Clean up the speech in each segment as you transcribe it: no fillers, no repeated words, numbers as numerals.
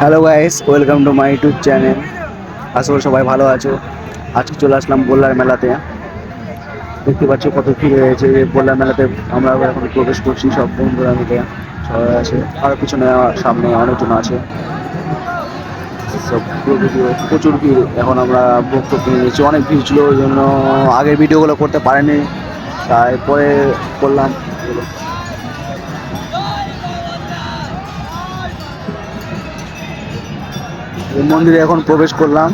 Hello guys, welcome to my YouTube channel. আশা করি সবাই ভালো আছো। আজকে চলে আসলাম বল্লার মেলাতে। দেখতে পাচ্ছ কত ভিড় হয়েছে বল্লার মেলাতে। আমরা এখন প্রবেশ করছি, সব বন্ধুরা মিলে সবাই আছে, আর পিছনে সামনে অনেকজন আছে। সব পুরো ভিডিও, প্রচুর ভিড়। এখন আমরা বক্তব্য নিয়ে নিয়েছি, অনেক ভিড় ছিল, ওই জন্য আগের ভিডিওগুলো করতে পারিনি, তাই পরে করলাম। মন্দিরে এখন প্রবেশ করলাম।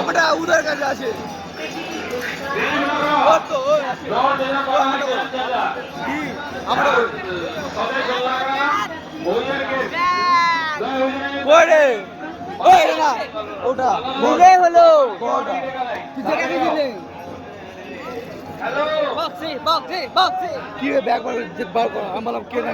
আমরা উদার কাছে আছে ওটা হলো কি ব্যাগ বার করা আমার কে না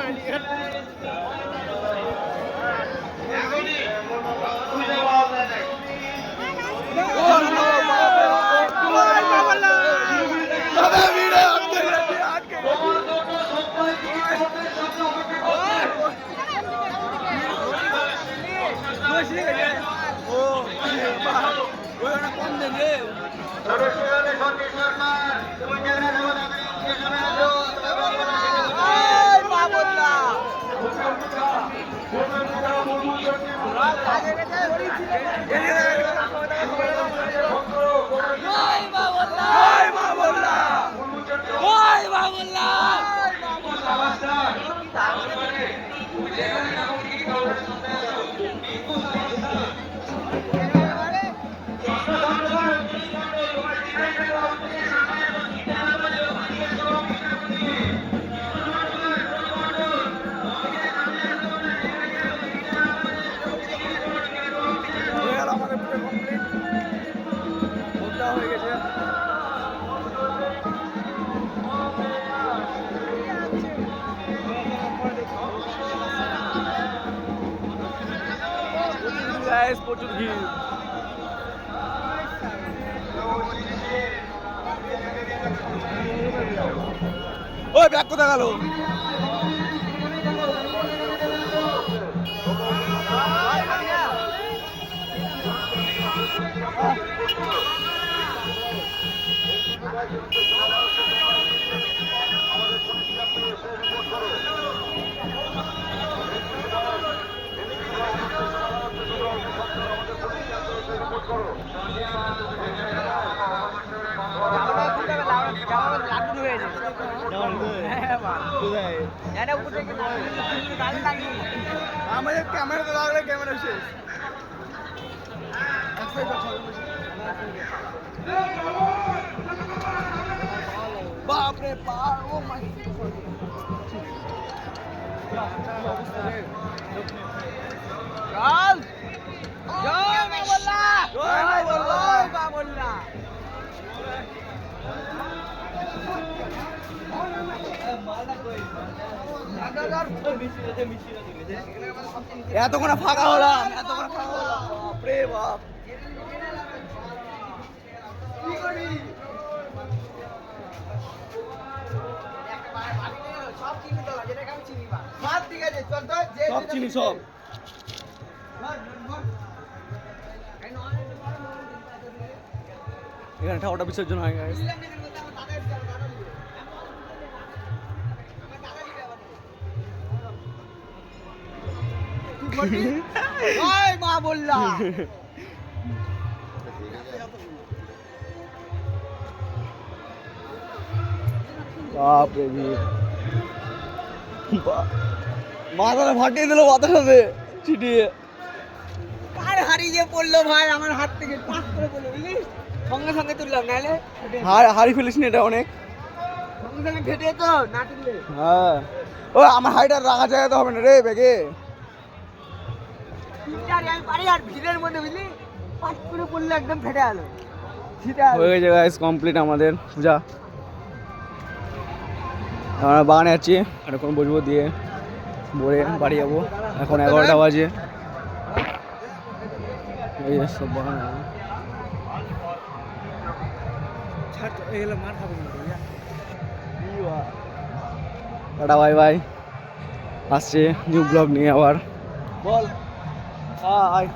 প্রচুর ভিড়। ওই ব্যাগ কোথায় গেল? আমাদের ক্যামেরা তো লাগলে ক্যামেরা শেষ। এতক্ষণ ফাঁকা হলাম, এতক্ষণ ফাঁকা হলাম, বাপরে বাপ। সব চিনি সব। এখানে ঠাকুরটা বিসর্জন হয় guys। মা বললা বাপরে মাথাটা ফাটিয়ে দিল মাথার সাথে ছিটিয়ে। আর হারিয়ে পড়লো ভাই আমার হাত থেকে, পাক করে পড়লো বুঝলি, সঙ্গে সঙ্গে তুললাম, নাহলে হারি ফেলিস নি এটা অনেক, সঙ্গে সঙ্গে ফেটে তো না তুললে। হ্যাঁ ও আমার হাইট আর রাখা জায়গাতে হবে না রে ব্যাগে। আমি পারি আর ভিড়ের মধ্যে বুঝলি পাক করে পড়লো, একদম ফেটে গেল। হয়ে গেছে গাইস কমপ্লিট আমাদের পূজা। আমরা বাগানে আছি, এখন বসবো দিয়ে ভোরে বাড়ি যাবো। এখন 11টা বাজে। এই সব বাগান টাটা বাই বাই। আসছে নিউ ব্লগ নিয়ে আবার। বল আয়।